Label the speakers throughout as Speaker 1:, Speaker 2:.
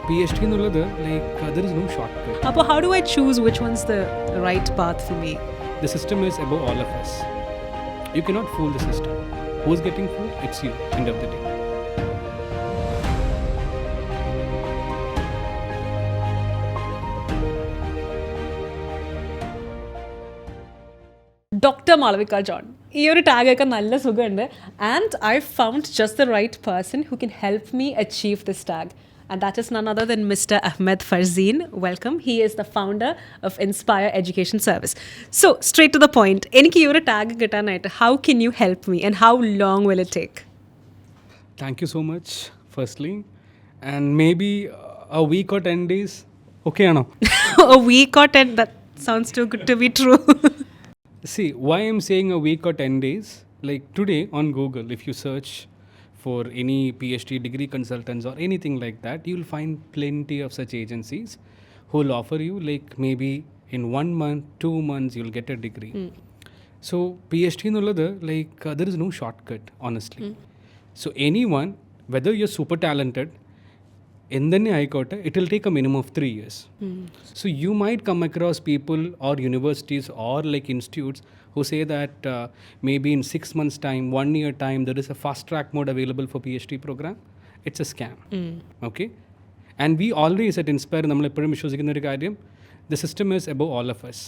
Speaker 1: PhD എന്നുള്ളത് there is no shortcut.
Speaker 2: അപ്പോൾ how do I choose which one's the right path for me?
Speaker 1: The system is above all of us. You cannot fool the system. Who's getting fooled? It's you, end of the day.
Speaker 2: Doctor Malavika John, ഈ ഒരു ടാഗൊക്കെ നല്ല സുഖമുണ്ട്. And I found just the right person who can help me achieve this tag. And that is none other than Mr. Ahammed Farzin. Welcome. He is the founder of Inspire Education Service. So, straight to the point. Eniki your tag kitanayitte, how can you help me and how long will it take?
Speaker 1: Thank you so much, firstly. And maybe a week or 10 days. Okay, Anna?
Speaker 2: A week or 10? That sounds too good to be true.
Speaker 1: See, why I'm saying a week or 10 days? Like today on Google, if you search for any PhD degree consultants or anything like that, you'll find plenty of such agencies who will offer you like maybe in 1 month, 2 months, you'll get a degree. So PhD nulladhu there is no shortcut, honestly. So anyone, whether you're super talented, endanne aayikotte, it will take a minimum of 3 years. So you might come across people or universities or like institutes who say that maybe in 6 months time, 1 year time, there is a fast track mode available for PhD program. It's a scam. Okay? And we always at Inspire, nammal eppozhum vishwasikkuna oru karyam, the system is above all of us.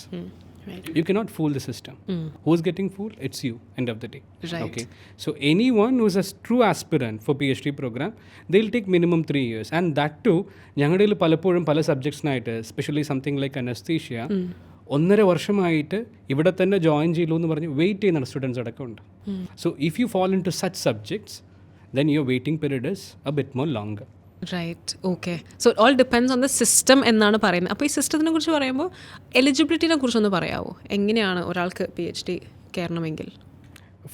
Speaker 2: Right.
Speaker 1: You cannot fool the system. Who's getting fooled? It's you, end of the day.
Speaker 2: Right.
Speaker 1: Okay. So anyone who's a true aspirant for PhD program, they'll take minimum 3 years. And that too, ഞങ്ങളുടെ പലപ്പോഴും പല സബ്ജക്ട്സിനായിട്ട്, especially something like anaesthesia, 1.5 വർഷമായിട്ട് ഇവിടെ തന്നെ join ചെയ്യലൂ എന്ന് പറഞ്ഞ് wait ചെയ്യുന്ന students അടക്കം ഉണ്ട്. So if you fall into such subjects, then your waiting period is a bit more longer.
Speaker 2: Right, okay. So all depends on the system എന്നാണ് പറയുന്നത്. അപ്പോൾ ഈ സിസ്റ്റത്തിനെ കുറിച്ച് പറയുമ്പോൾ എലിജിബിലിറ്റിനെ കുറിച്ചൊന്ന് പറയാമോ? എങ്ങനെയാണ് ഒരാൾക്ക് PhD കയറണമെങ്കിൽ?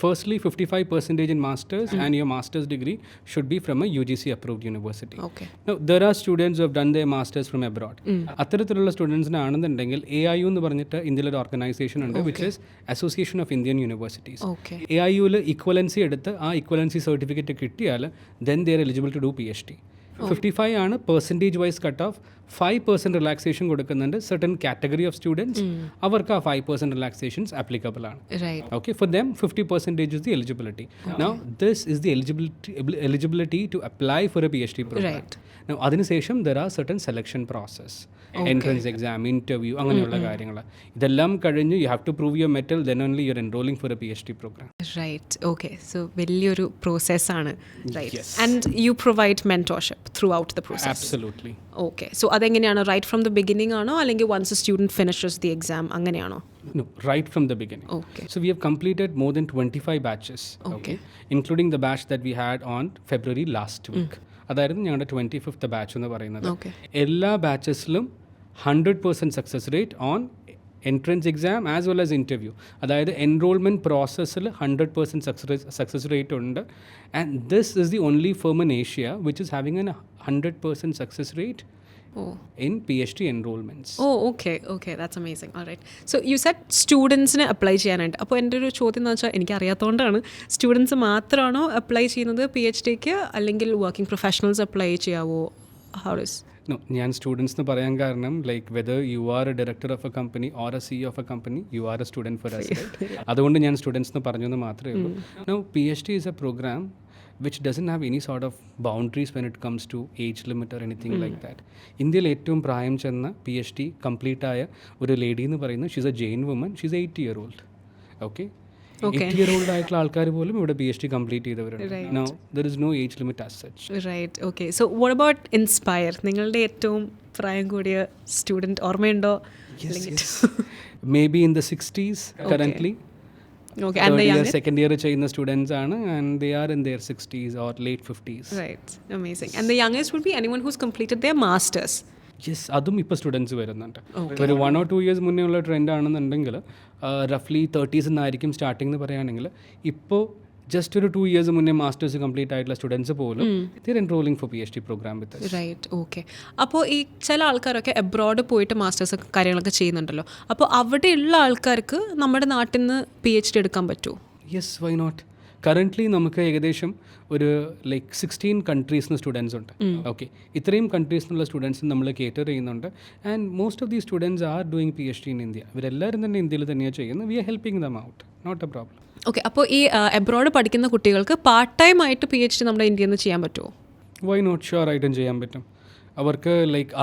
Speaker 1: Firstly, 55% in masters and your master's degree should be from a UGC approved university.
Speaker 2: Okay.
Speaker 1: Now, there are students who have done their masters from abroad. അത്തരത്തിലുള്ള സ്റ്റുഡൻസിന് ആണെന്നുണ്ടെങ്കിൽ AIU എന്ന് പറഞ്ഞിട്ട് ഇന്ത്യയിലൊരു ഓർഗനൈസേഷൻ ഉണ്ട്, which is association of Indian universities. AIUവിൽ equivalency എടുത്ത് ആ ഇക്വലൻസി സർട്ടിഫിക്കറ്റ് കിട്ടിയാൽ then they are eligible to do PhD. 55 ആണ് percentage wise cut off. 5% relaxation കൊടുക്കുന്നുണ്ട് സർട്ടൻ കാറ്റഗറി ഓഫ് സ്റ്റുഡൻസ്, അവർക്ക് ആ 5% റിലാക്സേഷൻസ് ആപ്ലിക്കബിൾ ആണ്. Okay, for them 50% is the eligibility. Now this is the eligibility to apply for a PhD programme. Now അതിനുശേഷം there are certain selection process, entrance exam, interview, അങ്ങനെയുള്ള കാര്യങ്ങൾ. ഇതെല്ലാം കഴിഞ്ഞ് you have to prove your mettle, then only you are enrolling for a PhD programme.
Speaker 2: Right, okay. So വലിയൊരു പ്രോസസ്സാണ്. Right. And you provide mentorship throughout the process?
Speaker 1: Absolutely.
Speaker 2: Okay. So അതെങ്ങനെയാണ്? Right from the beginning ആണോ, അല്ലെങ്കിൽ once a student finishes the exam അങ്ങനെയാണോ?
Speaker 1: No, right from the beginning.
Speaker 2: Okay.
Speaker 1: So we have completed more than 25 batches, okay, including the batch that we had on February last week. അതായിരുന്നു ഞങ്ങളുടെ 25th batch എന്ന് പറയുന്നത്. എല്ലാ ബാച്ചസിലും 100% success rate on entrance exam as well as interview. അതായത് enrolment പ്രോസസ്സിൽ 100% success rate ഉണ്ട്. And this is the only firm in Asia which is having N 100% success rate in PhD enrollments.
Speaker 2: Okay, that's amazing. All right. So you said സ്റ്റുഡൻസിന് apply ചെയ്യാനായിട്ട്. അപ്പോൾ എൻ്റെ ഒരു ചോദ്യം എന്ന് വെച്ചാൽ, എനിക്ക് അറിയാത്തതുകൊണ്ടാണ്, സ്റ്റുഡൻസ് മാത്രമാണോ അപ്ലൈ ചെയ്യുന്നത് PhDക്ക്, അല്ലെങ്കിൽ വർക്കിംഗ് പ്രൊഫഷണൽസ് അപ്ലൈ ചെയ്യാവോ? How is?
Speaker 1: No, ഞാൻ സ്റ്റുഡൻസ് എന്ന് പറയാൻ കാരണം like whether you are a director of a company or a CEO of a company, you are a student for us, right? അതുകൊണ്ട് ഞാൻ സ്റ്റുഡൻസ് എന്ന് പറഞ്ഞെന്ന് മാത്രമേ ഉള്ളൂ. Now PhD is a program which doesn't have any sort of boundaries when it comes to age limit or anything like that. ഇന്ത്യയിൽ ഏറ്റവും പ്രായം ചെന്ന PhD കംപ്ലീറ്റ് ആയ ഒരു ലേഡി എന്ന് പറയുന്നത്, she's a Jain woman, she's 80-year-old. Okay, 80-year-old ആയിട്ടുള്ള ആൾക്കാർ പോലും ഇവിടെ PhD കംപ്ലീറ്റ് ചെയ്തവരുണ്ട്. Now there is no age limit as such.
Speaker 2: Right, okay. So what about Inspire? നിങ്ങളുടെ ഏറ്റവും പ്രായം കൂടിയ സ്റ്റുഡൻറ്റ് ഓർമ്മയുണ്ടോ?
Speaker 1: Yes. Maybe in the 60s currently.
Speaker 2: Okay, and the youngest?
Speaker 1: Second year ചെയ്യുന്ന സ്റ്റുഡൻസ് ആണ്, and they are in their 60s or late 50s.
Speaker 2: Right, amazing. And the youngest would be anyone who's completed their masters.
Speaker 1: Yes, അതും ഇപ്പോൾ students വരുന്നുണ്ട്. ഒരു 1 or 2 years മുന്നേ ഉള്ള trend ആണെന്നുണ്ടെങ്കിൽ റഫ്ലി 30s എന്നായിരിക്കും സ്റ്റാർട്ടിംഗ് എന്ന് പറയുകയാണെങ്കിൽ, ഇപ്പോൾ ജസ്റ്റ് ഒരു 2 years മുന്നേ മാസ്റ്റേഴ്സ് കംപ്ലീറ്റ് ആയിട്ടുള്ള സ്റ്റുഡൻസ് പോലും they enrolling for PhD programme with us.
Speaker 2: Right, okay. അപ്പോൾ ഈ ചില ആൾക്കാരൊക്കെ എബ്രോഡ് പോയിട്ട് മാസ്റ്റേഴ്സ് കാര്യങ്ങളൊക്കെ ചെയ്യുന്നുണ്ടല്ലോ, അപ്പോൾ അവിടെയുള്ള ആൾക്കാർക്ക് നമ്മുടെ നാട്ടിൽ നിന്ന് PhD എടുക്കാൻ പറ്റുമോ?
Speaker 1: Yes, why not? കറൻ്റ്ലി നമുക്ക് ഏകദേശം ഒരു 16 കൺട്രീസിന് സ്റ്റുഡൻസ് ഉണ്ട്. ഓക്കെ, ഇത്രയും കൺട്രീസിനുള്ള സ്റ്റുഡൻസ് നമ്മൾ കേറ്റർ ചെയ്യുന്നുണ്ട്. And most of the students are doing PhD in India. ഇവരെല്ലാവരും തന്നെ ഇന്ത്യയിൽ തന്നെയാണ് ചെയ്യുന്നത്. We are helping them out, not a problem.
Speaker 2: Okay, അപ്പോൾ ഈ എബ്രോഡ് പഠിക്കുന്ന കുട്ടികൾക്ക് പാർട്ട് ടൈം ആയിട്ട് PhD നമ്മുടെ ഇന്ത്യയിൽ നിന്ന് ചെയ്യാൻ പറ്റുമോ?
Speaker 1: വൈ നോട്ട്, ഷുവർ ആയിട്ടും ചെയ്യാൻ പറ്റും. അവർക്ക്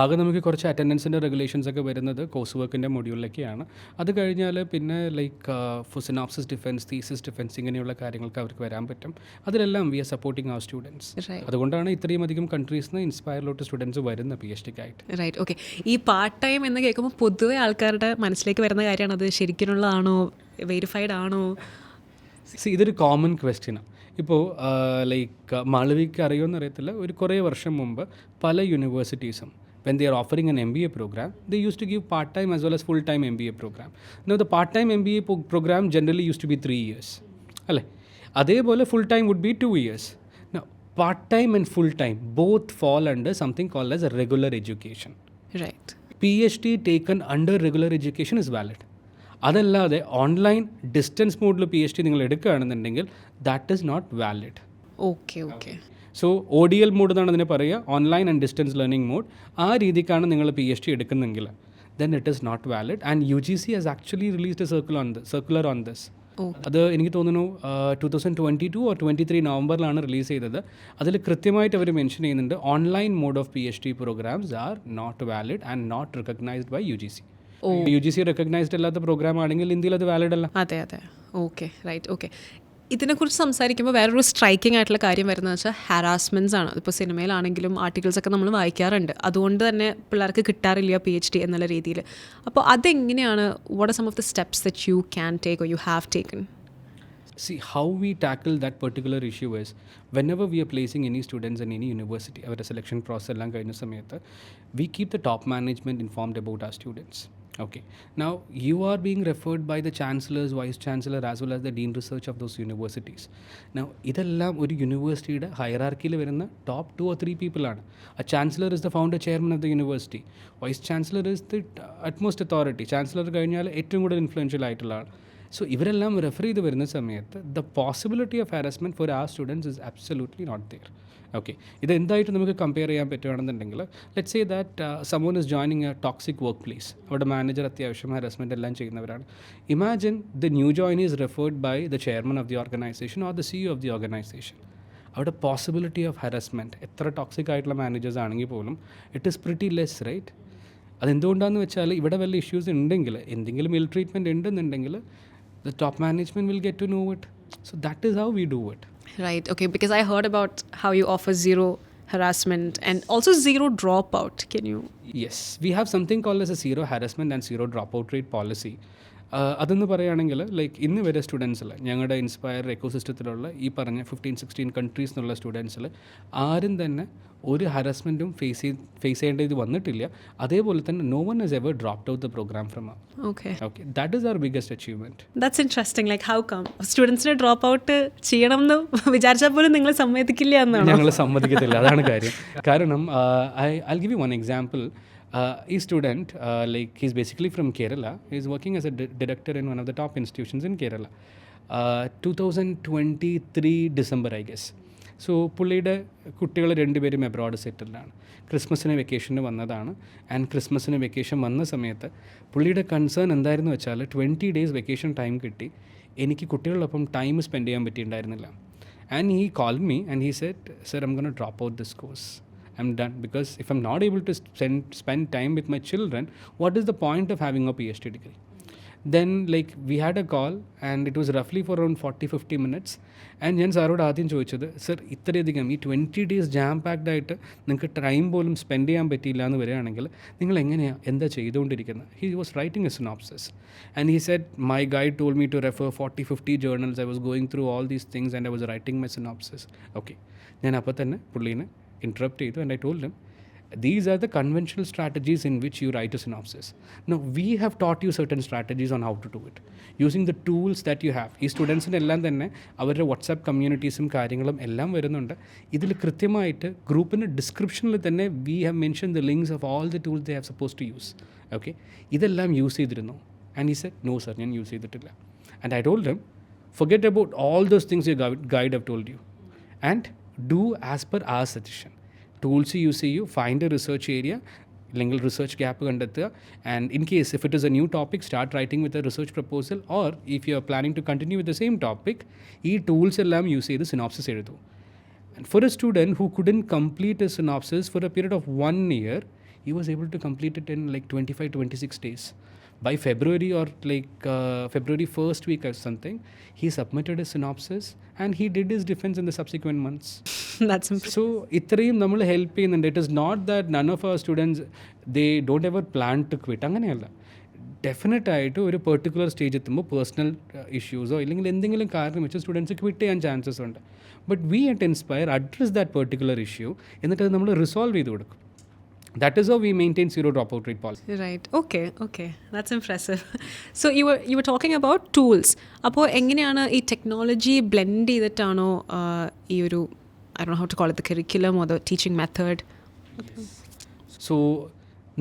Speaker 1: ആകെ നമുക്ക് കുറച്ച് അറ്റൻഡൻസിൻ്റെ റെഗുലേഷൻസ് ഒക്കെ വരുന്നത് കോഴ്സ് വർക്കിൻ്റെ മൊഡ്യൂളിലൊക്കെയാണ്. അത് കഴിഞ്ഞാൽ പിന്നെ സിനോപ്സിസ് ഡിഫെൻസ്, തീസിസ് ഡിഫെൻസ് ഇങ്ങനെയുള്ള കാര്യങ്ങൾക്ക് അവർക്ക് വരാൻ പറ്റും. അതിലെല്ലാം we are supporting our students. അതുകൊണ്ടാണ് ഇത്രയും അധികം കൺട്രീസിൽ നിന്ന് ഇൻസ്പയറിലോട്ട് സ്റ്റുഡൻസ് വരുന്ന PhDക്കായിട്ട്.
Speaker 2: റൈറ്റ്. ഓക്കെ, ഈ പാർട്ട് ടൈം എന്ന് കേൾക്കുമ്പോൾ പൊതുവെ ആൾക്കാരുടെ മനസ്സിലേക്ക് വരുന്ന കാര്യമാണ്, അത് ശരിക്കുള്ളതാണോ, വെരിഫൈഡ് ആണോ?
Speaker 1: ഇതൊരു കോമൺ ക്വസ്റ്റ്യനാണ്. ഇപ്പോൾ മാളവിക്ക് അറിയുമെന്ന് അറിയത്തില്ല, ഒരു കുറേ വർഷം മുമ്പ് പല യൂണിവേഴ്സിറ്റീസും when they are offering an MBA program, they used to give part-time as well as full-time MBA program. Now the part-time MBA program generally used to be 3 years. അല്ലേ? അതേപോലെ full-time would be 2 years. Now part-time and full-time both fall under something called as a regular education.
Speaker 2: Right.
Speaker 1: PhD taken under regular education is valid. അതല്ലാതെ online distance മോഡിൽ PhD നിങ്ങൾ എടുക്കുകയാണെന്നുണ്ടെങ്കിൽ that is not valid.
Speaker 2: Okay.
Speaker 1: So ODL mode എന്നാണ് അതിനെ പറയുക, online and distance learning mode. ആ രീതിക്കാണ് നിങ്ങൾ PhD എടുക്കുന്നെങ്കിൽ then it is not valid. And UGC has actually released a circular on this. അത് എനിക്ക് തോന്നുന്നു 2022 or 23 നവംബറിലാണ് റിലീസ് ചെയ്തത്. അതിൽ കൃത്യമായിട്ട് അവർ മെൻഷൻ ചെയ്യുന്നുണ്ട് online mode of PhD programmes are not valid and not recognised by UGC. UGC recognised അല്ലാത്ത programme ആണെങ്കിൽ ഇന്ത്യയിൽ അത് വാലിഡ് അല്ല.
Speaker 2: അതെ. Okay, right. ഓക്കെ, ഇതിനെക്കുറിച്ച് സംസാരിക്കുമ്പോൾ വേറൊരു സ്ട്രൈക്കിംഗ് ആയിട്ടുള്ള കാര്യം വരുന്നത് വെച്ചാൽ ഹാരാസ്മെൻറ്റ്സ് ആണ്. ഇപ്പോൾ സിനിമയിലാണെങ്കിലും ആർട്ടിക്കിൾസൊക്കെ നമ്മൾ വായിക്കാറുണ്ട്. അതുകൊണ്ട് തന്നെ പിള്ളേർക്ക് കിട്ടാറില്ല PhD എന്നുള്ള രീതിയിൽ. അപ്പോൾ അതെങ്ങനെയാണ്, what are some of the steps that you can take or you have taken?
Speaker 1: See, how we tackle that particular issue is whenever we are placing any students in any university, our selection process എല്ലാം കഴിഞ്ഞ സമയത്ത് we keep the top management informed about our students. Okay, now you are being referred by the chancellors, vice chancellor as well as the dean research of those universities. Now ഇതെല്ലാം ഒരു യൂണിവേഴ്സിറ്റിയുടെ ഹയറാർക്കിയിൽ വരുന്ന top 2 or 3 people ആണ്. A chancellor is the founder chairman of the university. Vice chancellor is the utmost authority. chancellor കഴിഞ്ഞാൽ ഏറ്റവും കൂടുതൽ influential ആയിട്ടുള്ള ആൾ. So ഇവരെല്ലാം റെഫർ ചെയ്ത് വരുന്ന സമയത്ത് the possibility of harassment for our students is absolutely not there. Okay, ഇത് എന്തായിട്ട് നമുക്ക് കമ്പയർ ചെയ്യാൻ പറ്റുകയാണെന്നുണ്ടെങ്കിൽ let's say that someone is joining a toxic workplace. അവിടെ മാനേജർ അത്യാവശ്യം ഹാരസ്മെൻറ്റ് എല്ലാം ചെയ്യുന്നവരാണ്. Imagine the new join is referred by the chairman of the organisation or the CEO of the organisation. അവിടെ possibility of harassment എത്ര toxic ആയിട്ടുള്ള managers ആണെങ്കിൽ പോലും it is pretty less, right? അതെന്തുകൊണ്ടാണെന്ന് വെച്ചാൽ ഇവിടെ വല്ല ഇഷ്യൂസ് ഉണ്ടെങ്കിൽ, എന്തെങ്കിലും ഇൽ ട്രീറ്റ്മെൻറ്റ് ഉണ്ടെന്നുണ്ടെങ്കിൽ the top management will get to know it. So that is how we do it.
Speaker 2: Right. Okay, because I heard about how you offer zero harassment and also zero dropout. Can you?
Speaker 1: Yes, we have something called as a zero harassment and zero dropout rate policy. അതെന്ന് പറയുകയാണെങ്കിൽ ഇന്ന് വരെ സ്റ്റുഡൻസിൽ ഞങ്ങളുടെ inspire എക്കോസിസ്റ്റത്തിലുള്ള ഈ പറഞ്ഞ 15-16 countries എന്നുള്ള സ്റ്റുഡൻസിൽ ആരും തന്നെ ഒരു ഹരാസ്മെൻറ്റും ഫേസ് ചെയ്യേണ്ടത് വന്നിട്ടില്ല. അതേപോലെ തന്നെ no one has ever dropped out the programme from
Speaker 2: okay
Speaker 1: that is our biggest achievement.
Speaker 2: That's interesting. How come സ്റ്റുഡൻസിനെ ഡ്രോപ്പ് ഔട്ട് ചെയ്യണം എന്ന് വിചാരിച്ചാൽ പോലും നിങ്ങൾ സമ്മതിക്കില്ല എന്നാണ്?
Speaker 1: ഞങ്ങൾ സമ്മതിക്കത്തില്ല, അതാണ് കാര്യം. കാരണം I give you one example. A student, he's basically from Kerala. He's working as a director in one of the top institutions in Kerala. 2023 December, I guess. So പുള്ളിയുടെ കുട്ടികൾ 2 പേരും എബ്രോഡ് സെറ്റിൽഡാണ്. ക്രിസ്മസിന് വെക്കേഷന് വന്നതാണ്. ആൻഡ് ക്രിസ്മസിന് വെക്കേഷൻ വന്ന സമയത്ത് പുള്ളിയുടെ കൺസേൺ എന്തായിരുന്നു വെച്ചാൽ 20 days വെക്കേഷൻ ടൈം കിട്ടി, എനിക്ക് കുട്ടികളോടൊപ്പം ടൈം സ്പെൻഡ് ചെയ്യാൻ പറ്റിയിട്ടുണ്ടായിരുന്നില്ല. And he called me and he said, sir, I'm going to drop out this course. I'm done, because if I'm not able to spend time with my children, what is the point of having a PhD degree? Then we had a call and it was roughly for around 40-50 minutes. And ഞാൻ സാറോട് ആദ്യം ചോദിച്ചത്, sir, ഇത്രയധികം ഈ 20 days jam packed ആയിട്ട് നിങ്ങൾക്ക് time പോലും spend ചെയ്യാൻ പറ്റിയില്ല എന്ന് വരികയാണെങ്കിൽ നിങ്ങൾ എന്താ ചെയ്തുകൊണ്ടിരിക്കുന്നത്? He was writing a synopsis and he said, my guide told me to refer 40-50 journals. I was going through all these things and I was writing my synopsis. Okay, ഞാൻ അപ്പോൾ തന്നെ പുള്ളീനെ interrupt ചെയ്തു and I told him, these are the conventional strategies in which you write a synopsis. Now we have taught you certain strategies on how to do it using the tools that you have. ഈ സ്റ്റുഡൻസിന് എല്ലാം തന്നെ അവരുടെ WhatsApp കമ്മ്യൂണിറ്റീസും കാര്യങ്ങളും എല്ലാം വരുന്നുണ്ട്. ഇതിൽ കൃത്യമായിട്ട് ഗ്രൂപ്പിൻ്റെ ഡിസ്ക്രിപ്ഷനിൽ തന്നെ we have mentioned the links of all the tools they have supposed to use. Okay, ഇതെല്ലാം യൂസ് ചെയ്തിരുന്നു. And he said, no sir, ഞാൻ യൂസ് ചെയ്തിട്ടില്ല. And I told him, Forget about all those things your guide have told you. And do as per our suggestion. Tools use you, find a research area, lingual research gap kandattuka, and in case if it is a new topic, start writing with a research proposal, or if you are planning to continue with the same topic, ee tools ellam use ചെയ്ത് synopsis എഴുതൂ. And for a student who couldn't complete a synopsis for a period of 1 year, he was able to complete it in like 25-26 days. By February or like February 1st week or something, he submitted a synopsis and he did his defense in the subsequent months.
Speaker 2: That's impressive.
Speaker 1: So ഇത്രയും നമ്മൾ help ചെയ്യുന്നുണ്ട്. It is not that none of our students they don't ever plan to quit. അങ്ങനെയല്ല. ഡെഫിനറ്റായിട്ട് ഒരു particular stage എത്തുമ്പോൾ personal ഇഷ്യൂസോ ഇല്ലെങ്കിൽ എന്തെങ്കിലും കാരണം വെച്ച് സ്റ്റുഡൻസ് ക്വിറ്റ് ചെയ്യാൻ ചാൻസസ് ഉണ്ട്. But we at Inspire address that particular issue എന്നിട്ട് അത് നമ്മൾ റിസോൾവ് ചെയ്ത് കൊടുക്കും. That is how we maintain zero dropout rate policy.
Speaker 2: Right. Okay. That's impressive. So you were talking about tools. അപ്പോൾ എങ്ങനെയാണ് ഈ ടെക്നോളജി ബ്ലെൻഡ് ചെയ്തിട്ടാണോ ഈ ഒരു I don't know how to call it, the curriculum or the teaching method?
Speaker 1: So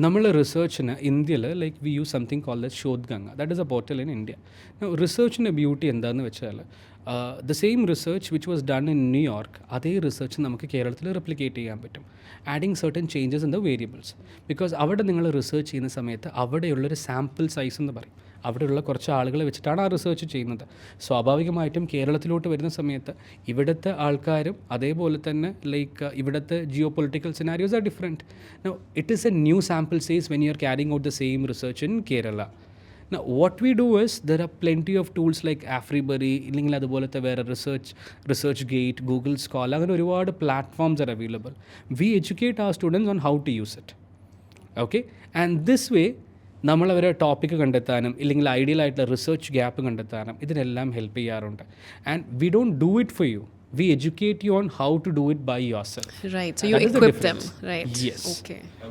Speaker 1: നമ്മൾ റിസർച്ചിന് ഇന്ത്യയിൽ like we use something called the Shodhganga. That is a portal in India. റിസർച്ചിൻ്റെ beauty എന്താണെന്ന് വെച്ചാൽ the same research which was done in New York, അതേ റിസർച്ച് നമുക്ക് കേരളത്തിൽ റെപ്ലിക്കേറ്റ് ചെയ്യാൻ പറ്റും. Adding certain changes in the variables. Because അവിടെ നിങ്ങൾ റിസർച്ച് ചെയ്യുന്ന സമയത്ത് അവിടെയുള്ളൊരു സാമ്പിൾ സൈസ് എന്ന് പറയും. അവിടെയുള്ള കുറച്ച് ആളുകളെ വെച്ചിട്ടാണ് ആ റിസർച്ച് ചെയ്യുന്നത്. സ്വാഭാവികമായിട്ടും കേരളത്തിലോട്ട് വരുന്ന സമയത്ത് ഇവിടുത്തെ ആൾക്കാരും അതേപോലെ തന്നെ ലൈക്ക് ഇവിടുത്തെ geo political scenarios are different. Now it is A new sample size when you are carrying out the same research in Kerala. Now, what we do is, there are plenty of tools like Afriberry, ഇല്ലെങ്കിൽ അതുപോലത്തെ വേറെ research gate, Google Scholar, അങ്ങനെ ഒരുപാട് platforms are available. We educate our students on how to use it. Okay, and this way നമ്മളവരെ topic കണ്ടെത്താനും ഇല്ലെങ്കിൽ ideal ആയിട്ടുള്ള research gap കണ്ടെത്താനും ഇതിനെല്ലാം ഹെൽപ്പ് ചെയ്യാറുണ്ട്. And we don't do it for you. We educate you on how to do it by yourself.
Speaker 2: Right. So you equip them. Right.
Speaker 1: Yes.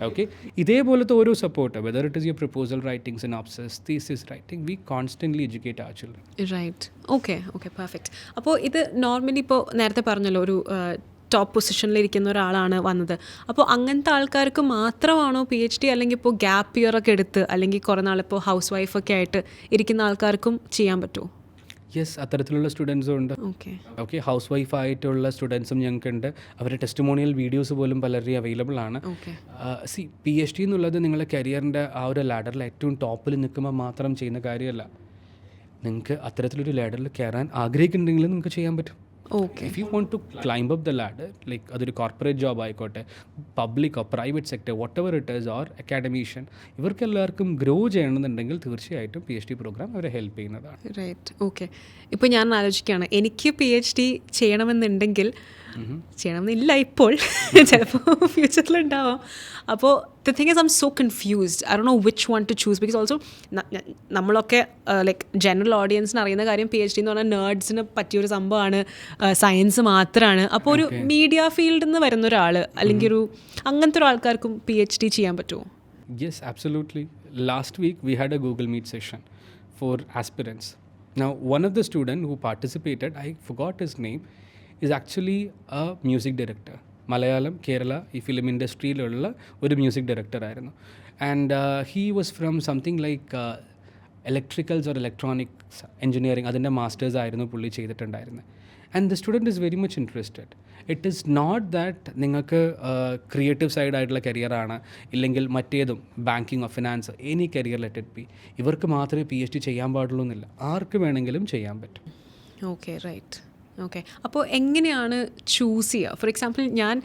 Speaker 2: Okay.
Speaker 1: ഇതേപോലത്തെ ഓരോ support, whether it is your proposal writing, synopsis, thesis writing, we constantly educate our children.
Speaker 2: Right. Okay, perfect. അപ്പോൾ ഇത് normally ഇപ്പോൾ നേരത്തെ പറഞ്ഞല്ലോ ഒരു top പൊസിഷനിലിരിക്കുന്ന ഒരാളാണ് വന്നത്. അപ്പോൾ അങ്ങനത്തെ ആൾക്കാർക്ക് മാത്രമാണോ PhD, അല്ലെങ്കിൽ ഇപ്പോൾ ഗ്യാപ്പ് ഇയർ ഒക്കെ എടുത്ത് അല്ലെങ്കിൽ കുറേ നാളിപ്പോൾ ഹൗസ് വൈഫൊക്കെ ആയിട്ട് ഇരിക്കുന്ന ആൾക്കാർക്കും ചെയ്യാൻ പറ്റുമോ?
Speaker 1: യെസ്, അത്തരത്തിലുള്ള സ്റ്റുഡൻസും ഉണ്ട്. ഓക്കെ, ഹൗസ് വൈഫ് ആയിട്ടുള്ള സ്റ്റുഡൻസും ഞങ്ങൾക്കുണ്ട്. അവരുടെ ടെസ്റ്റിമോണിയൽ വീഡിയോസ് പോലും പലരെയും അവൈലബിൾ ആണ്. PhD എന്നുള്ളത് നിങ്ങളുടെ കരിയറിൻ്റെ ആ ഒരു ലാഡറിൽ ഏറ്റവും ടോപ്പിൽ നിൽക്കുമ്പോൾ മാത്രം ചെയ്യുന്ന കാര്യമല്ല. നിങ്ങൾക്ക് അത്തരത്തിലൊരു ലാഡറിൽ കയറാൻ ആഗ്രഹിക്കുന്നുണ്ടെങ്കിൽ നിങ്ങൾക്ക് ചെയ്യാൻ പറ്റും.
Speaker 2: Okay.
Speaker 1: If you want to climb up the ladder, like അതൊരു കോർപ്പറേറ്റ് ജോബ് ആയിക്കോട്ടെ, പബ്ലിക്കോ private sector, whatever it is, or academician, ഇവർക്കെല്ലാവർക്കും ഗ്രോ ചെയ്യണമെന്നുണ്ടെങ്കിൽ തീർച്ചയായിട്ടും PhD പ്രോഗ്രാം അവരെ ഹെൽപ്പ് ചെയ്യുന്നതാണ്.
Speaker 2: റൈറ്റ്. ഓക്കെ, ഇപ്പോൾ ഞാൻ ആലോചിക്കുകയാണ്, എനിക്ക് PhD ചെയ്യണമെന്നുണ്ടെങ്കിൽ, ചെയ്യണമെന്നില്ല ഇപ്പോൾ, ചിലപ്പോൾ ഫ്യൂച്ചറിലുണ്ടാവാം. അപ്പോൾ the thing is I M so confused. I don't know which one two choose. Because also നമ്മളൊക്കെ ലൈക്ക് ജനറൽ ഓഡിയൻസിന് അറിയുന്ന കാര്യം PhD എന്ന് പറഞ്ഞാൽ നേർഡ്സിന് പറ്റിയൊരു സംഭവമാണ്, സയൻസ് മാത്രമാണ്. അപ്പോൾ ഒരു മീഡിയ ഫീൽഡിൽ നിന്ന് വരുന്ന ഒരാൾ അല്ലെങ്കിൽ ഒരു അങ്ങനത്തെ ഒരാൾക്കാർക്കും PhD ചെയ്യാൻ പറ്റുമോ?
Speaker 1: Yes, absolutely. Last week we had a Google Meet session for aspirants. Now, one of the students who participated, I forgot his name, is actually a music director. Malayalam, Kerala ഈ ഫിലിം ഇൻഡസ്ട്രിയിലുള്ള ഒരു മ്യൂസിക് ഡയറക്ടർ ആയിരുന്നു. And he was from something like electricals or electronics engineering, അതിൻ്റെ masters ആയിരുന്നു പുള്ളി ചെയ്തിട്ടുണ്ടായിരുന്നത്. And the student is very much interested. It is not that നിങ്ങൾക്ക് creative സൈഡായിട്ടുള്ള കരിയറാണ് ഇല്ലെങ്കിൽ മറ്റേതും banking or finance, any career let it be, ഇവർക്ക് മാത്രമേ PhD ചെയ്യാൻ പാടുള്ളൂ എന്നില്ല, ആർക്ക് വേണമെങ്കിലും ചെയ്യാൻ പറ്റും.
Speaker 2: Okay, right. ഓക്കെ, അപ്പോൾ എങ്ങനെയാണ് ചൂസ് ചെയ്യുക? ഫോർ എക്സാമ്പിൾ ഞാൻ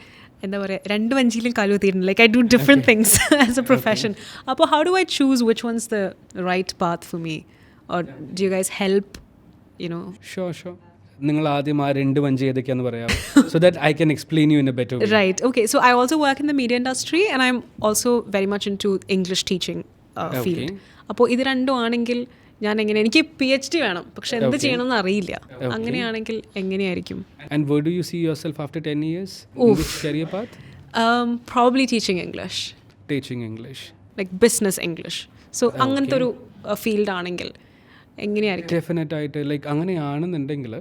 Speaker 2: എന്താ പറയുക, രണ്ട് വഞ്ചിയിലും കാലുകുത്തിയിട്ടുണ്ട്. Like I do different things as a profession. അപ്പോൾ how do I choose which ones the right path for me, or do you guys help you know?
Speaker 1: Sure. നിങ്ങൾ ആദ്യം ആ രണ്ട് വഞ്ചി ഏതൊക്കെയാണെന്ന് പറയാം, so that I can explain you in a better way.
Speaker 2: Right. Okay. So I also work in the media industry and I'm also very much into English teaching field. അപ്പോൾ ഇത് രണ്ടും ആണെങ്കിൽ ഞാൻ എങ്ങനെ, എനിക്ക് PhD വേണം പക്ഷെ എന്ത് ചെയ്യണമെന്ന് അറിയില്ല, അങ്ങനെയാണെങ്കിൽ എങ്ങനെയായിരിക്കും?
Speaker 1: And where do you see yourself after 10 years? In which career path?
Speaker 2: Probably teaching English.
Speaker 1: Teaching English.
Speaker 2: Like business English. So അങ്ങനത്തെ ഒരു ഫീൽഡ് ആണെങ്കിൽ എങ്ങനെയായിരിക്കും?
Speaker 1: ഡെഫിനറ്റ് ആയിട്ട് ലൈക്ക് അങ്ങനെയാണെന്നുണ്ടെങ്കിൽ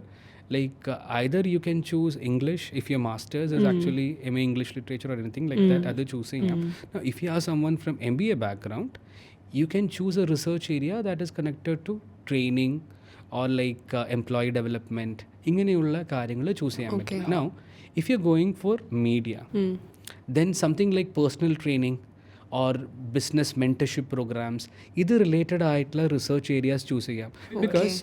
Speaker 1: like either you can choose English if your master's is actually MA English literature or anything like that, other choosing. Now if you are someone from MBA background, you can choose a research area that is connected to training or like employee development, ഇങ്ങനെയുള്ള കാര്യങ്ങൾ choose ചെയ്യാൻ പറ്റും. Now if you going for media, then something like personal training or business mentorship programs, ഇത് related ആയിട്ടുള്ള research areas choose ചെയ്യാം. Because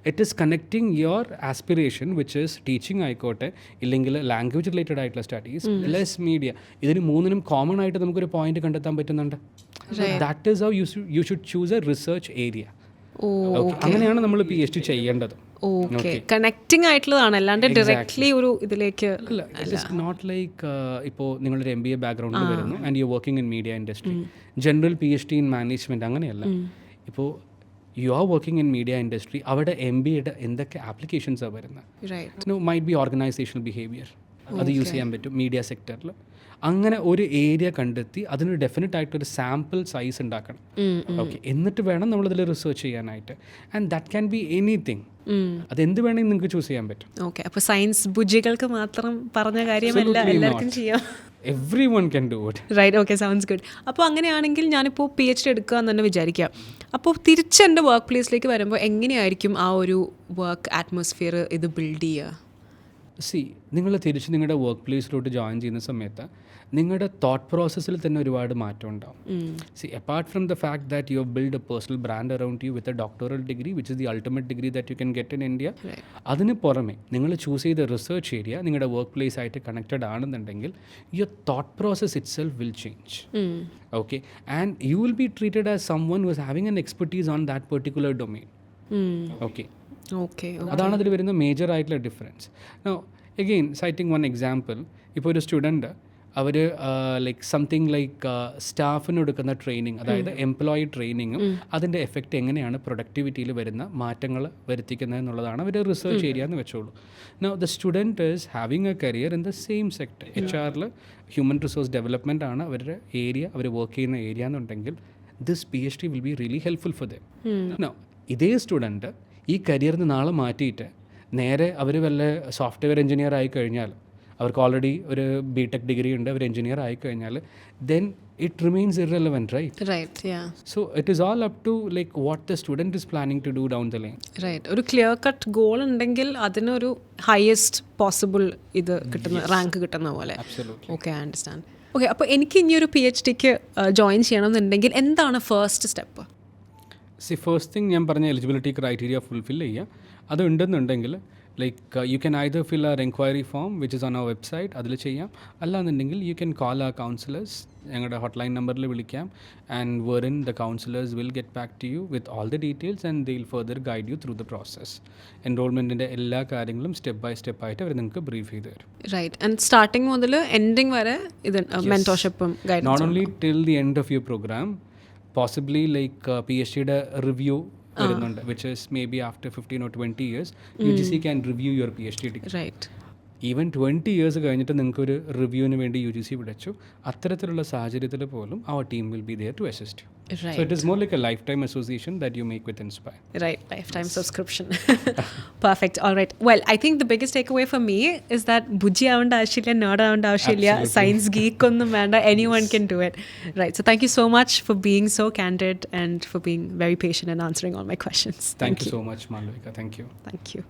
Speaker 1: it is connecting your aspiration which is teaching ആയിക്കോട്ടെ, ഇല്ലെങ്കിൽ language related ആയിട്ടുള്ള studies plus media, ഇതിന് മൂന്നിനും common ആയിട്ട് നമുക്കൊരു പോയിന്റ് കണ്ടെത്താൻ പറ്റുന്നുണ്ട്. That is how you should choose A research area. അങ്ങനെയാണ് നമ്മൾ PhD ചെയ്യേണ്ടത്.
Speaker 2: ഓക്കെ, കണക്റ്റിംഗ് ആയിട്ടുള്ളതാണ്, അല്ലാണ്ട് ഡയറക്ട്ലി ഒരു ഇതിലേക്ക്
Speaker 1: അല്ല. ഇറ്റ് ഇസ് നോട്ട് ലൈക്ക് ഇപ്പോൾ നിങ്ങളൊരു MBA ബാക്ക്ഗ്രൗണ്ടിൽ വരുന്നു and you working in media industry, general PhD in management, അങ്ങനെയല്ല. ഇപ്പോൾ you are working in media industry, അവിടെ MBAയുടെ എന്തൊക്കെ ആപ്ലിക്കേഷൻസാണ് വരുന്നത്? മൈറ്റ് ബി ഓർഗനൈസേഷണൽ ബിഹേവിയർ, അത് യൂസ് ചെയ്യാൻ പറ്റും മീഡിയ സെക്ടറിൽ. അങ്ങനെ ഒരു ഏരിയ കണ്ടെത്തി അതിനൊരു ഡെഫിനറ്റ് ആയിട്ടൊരു സാമ്പിൾ സൈസ് ഉണ്ടാക്കണം. ഓക്കെ, എന്നിട്ട് വേണം നമ്മളതിൽ റിസർച്ച് ചെയ്യാനായിട്ട്. And that can be anything. അതെന്ത് വേണമെങ്കിൽ നിങ്ങൾക്ക് ചൂസ് ചെയ്യാൻ പറ്റും.
Speaker 2: ഓക്കെ, അപ്പോൾ സയൻസ് ബുജികൾക്ക് മാത്രം പറഞ്ഞ കാര്യമല്ല, എല്ലാവർക്കും ചെയ്യാം.
Speaker 1: Everyone can do it.
Speaker 2: Right, okay, sounds good. അപ്പോൾ അങ്ങനെയാണെങ്കിൽ ഞാനിപ്പോൾ PhD എടുക്കുക എന്ന് തന്നെ വിചാരിക്കാം. അപ്പോൾ തിരിച്ച് എൻ്റെ വർക്ക് പ്ലേസിലേക്ക് വരുമ്പോൾ എങ്ങനെയായിരിക്കും ആ ഒരു വർക്ക് അറ്റ്മോസ്ഫിയർ ഇത് ബിൽഡ് ചെയ്യുക?
Speaker 1: നിങ്ങൾ തിരിച്ച് നിങ്ങളുടെ വർക്ക് പ്ലേസിലോട്ട് ജോയിൻ ചെയ്യുന്ന സമയത്ത് നിങ്ങളുടെ തോട്ട് പ്രോസസ്സിൽ തന്നെ ഒരുപാട് മാറ്റം ഉണ്ടാവും. Apart from the fact that you have build A personal brand around you with a doctoral degree which is the ultimate degree that you can get in India, അതിന് പുറമെ നിങ്ങൾ ചൂസ് ചെയ്ത റിസർച്ച് ഏരിയ നിങ്ങളുടെ work place ആയിട്ട് connected ആണെന്നുണ്ടെങ്കിൽ your thought process it self will change. Okay, and you will be treated as someone who is having N expertise on that particular domain. Okay, അതാണ് അതിൽ വരുന്ന major ആയിട്ടുള്ള difference. No again citing one example, ഇപ്പോൾ ഒരു student അവർ like something like സ്റ്റാഫിന് കൊടുക്കുന്ന training, അതായത് എംപ്ലോയി ട്രെയിനിങ്ങും അതിൻ്റെ എഫക്റ്റ് എങ്ങനെയാണ് പ്രൊഡക്ടിവിറ്റിയിൽ വരുന്ന മാറ്റങ്ങൾ വരുത്തിക്കുന്നത് എന്നുള്ളതാണ് അവർ റിസർച്ച് ഏരിയ എന്ന് വെച്ചോളൂ. Now the student is having A career in the same sector. HR human resource development ആണ് അവരുടെ ഏരിയ, അവർ വർക്ക് ചെയ്യുന്ന ഏരിയ എന്നുണ്ടെങ്കിൽ this PhD will be really helpful for them. Now ഇതേ സ്റ്റുഡൻറ്റ് ഈ കരിയറിന് നാളെ മാറ്റിയിട്ട് നേരെ അവർ വല്ല സോഫ്റ്റ്വെയർ എഞ്ചിനീയർ ആയി കഴിഞ്ഞാൽ, അവർക്ക് ഓൾറെഡി ഒരു BTech ഡിഗ്രി ഉണ്ട്, അവർ എഞ്ചിനീയർ ആയി കഴിഞ്ഞാൽ then it remains irrelevant, right? So it is all up to like what the student is planning to do down the line.
Speaker 2: Right, ഒരു ക്ലിയർ കട്ട് ഗോൾ ഉണ്ടെങ്കിൽ അതിനൊരു ഹയസ്റ്റ് പോസിബിൾ ഇത് കിട്ടുന്ന rank കിട്ടുന്ന പോലെ. Okay, I understand. ഓക്കെ, അപ്പോൾ എനിക്ക് ഇനി ഒരു PhDക്ക് ജോയിൻ ചെയ്യണമെന്നുണ്ടെങ്കിൽ എന്താണ് ഫസ്റ്റ് സ്റ്റെപ്പ്?
Speaker 1: ഫസ്റ്റ് തിങ് ഞാൻ പറഞ്ഞ എലിജിബിലിറ്റി ക്രൈറ്റീരിയ ഫുൾഫിൽ ചെയ്യുക. അത് ഉണ്ടെന്നുണ്ടെങ്കിൽ like you can either fill our enquiry form which is on our website, അതിൽ ചെയ്യാം. അല്ലാന്നുണ്ടെങ്കിൽ you can call our counsellors, ഞങ്ങളുടെ ഹോട്ട്ലൈൻ നമ്പറിൽ വിളിക്കാം. And wherein the counsellors will get back to you with all the details and they will further guide you through the process. എൻറോൾമെൻറ്റിൻ്റെ എല്ലാ കാര്യങ്ങളും step by step ആയിട്ട് അവർ നിങ്ങൾക്ക് brief ചെയ്ത് തരും.
Speaker 2: റൈറ്റ്, ആൻഡ് സ്റ്റാർട്ടിങ് മുതൽ എൻഡിങ് വരെ ഇത് മെന്റർഷിപ്പും ഗൈഡൻസും.
Speaker 1: Not only till the end of your programme, possibly like PhDയുടെ റിവ്യൂ വരുന്നുണ്ട്, which is maybe after 15 or 20 years UGC can review your PhD degree.
Speaker 2: Right.
Speaker 1: Even 20 years കഴിഞ്ഞിട്ട് നിങ്ങൾക്കൊരു റിവ്യൂവിന് വേണ്ടി UGC വിളിച്ചു, അത്തരത്തിലുള്ള സാഹചര്യത്തിൽ പോലും our team will be there to assist you.
Speaker 2: Right.
Speaker 1: So it is more like a lifetime association that you make with Inspire.
Speaker 2: Right, lifetime subscription. Perfect. All right. Well, I think the biggest takeaway for me is that bujji avanda avashyilla, nerd avanda avashyilla, science geek onnum venda, anyone can do it. Right. So thank you so much for being so candid and for being very patient and answering all my questions.
Speaker 1: Thank you so much, Malavika. Thank you.
Speaker 2: Thank you.